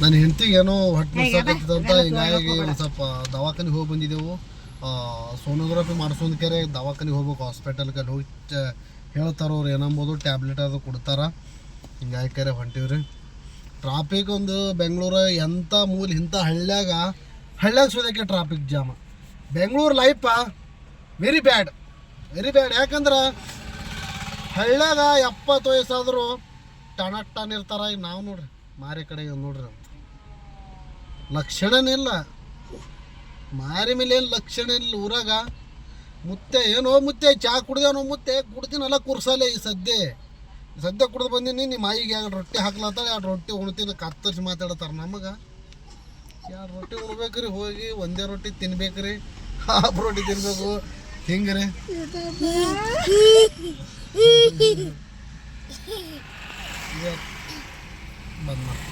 ನನ್ನ ಹೆಂಡತಿಗೆ ಏನೋ ಹೊಟ್ಟೆ ಅಂತ ಹಿಂಗಾಗಿ ಒಂದು ಸ್ವಲ್ಪ ದವಾಖಾನಿಗೆ ಹೋಗಿ ಬಂದಿದ್ದೆವು. ಸೋನೋಗ್ರಫಿ ಮಾಡಿಸೋದಕ್ಕೆ ದವಾಖಾನಿಗೆ ಹೋಗ್ಬೇಕು, ಹಾಸ್ಪಿಟಲ್ಗೆ ಹೋಗಿ ಹೇಳ್ತಾರೆ ಅವ್ರು ಏನಂಬೋದು ಟ್ಯಾಬ್ಲೆಟ್ ಅದು ಕೊಡ್ತಾರೆ. ಹಿಂಗಾಗಿ ಕರೆ ಹೊಂಟಿವ್ರಿ. ಟ್ರಾಫಿಕ್ ಒಂದು ಬೆಂಗಳೂರು ಎಂಥ ಮೂಲೆ ಇಂಥ ಹಳ್ಳ್ಯಾಗ ಸೋದಕ್ಕೆ traffic jam. Bengaluru life very bad. ಯಾಕಂದ್ರೆ ಹಳ್ಳ್ಯಾಗ 70 ವಯಸ್ಸಾದರೂ ಟನ್ ಇರ್ತಾರೆ. ಈಗ ನಾವು ನೋಡ್ರಿ ಮಾರಿ ಕಡೆಗೆ ನೋಡ್ರಿ ಅಂತ ಲಕ್ಷಣನೇ ಇಲ್ಲ. ಮಾರಿ ಮೇಲೆ ಏನು ಲಕ್ಷಣ ಇಲ್ಲ ಊರಾಗ. ಮುತ್ತೆ ಚಹಾ ಕುಡ್ದೇನೋ ಕುಡ್ತೀನಲ್ಲ ಕುರ್ಸಲ್ಲ. ಈ ಸದ್ಯ ಕುಡ್ದು ಬಂದೀನಿ. ನಿಮ್ಮ ಮಾಯಿಗೆ 2 ರೊಟ್ಟಿ ಹಾಕ್ಲತ್ತಾಳೆ, 2 ರೊಟ್ಟಿ ಉಣ್ತೀನಿ ಕತ್ತರಿಸಿ ಮಾತಾಡ್ತಾರೆ. ನಮಗೆ 2 ರೊಟ್ಟಿ ಉಣ್ಬೇಕ್ರಿ, ಹೋಗಿ ಒಂದೇ ರೊಟ್ಟಿ ತಿನ್ಬೇಕ್ರಿ, ಹಾಫ್ ರೊಟ್ಟಿ ತಿನ್ಬೇಕು ಹಿಂಗೆ ರೀ. ಬಂದ್ ಮಾಡಿ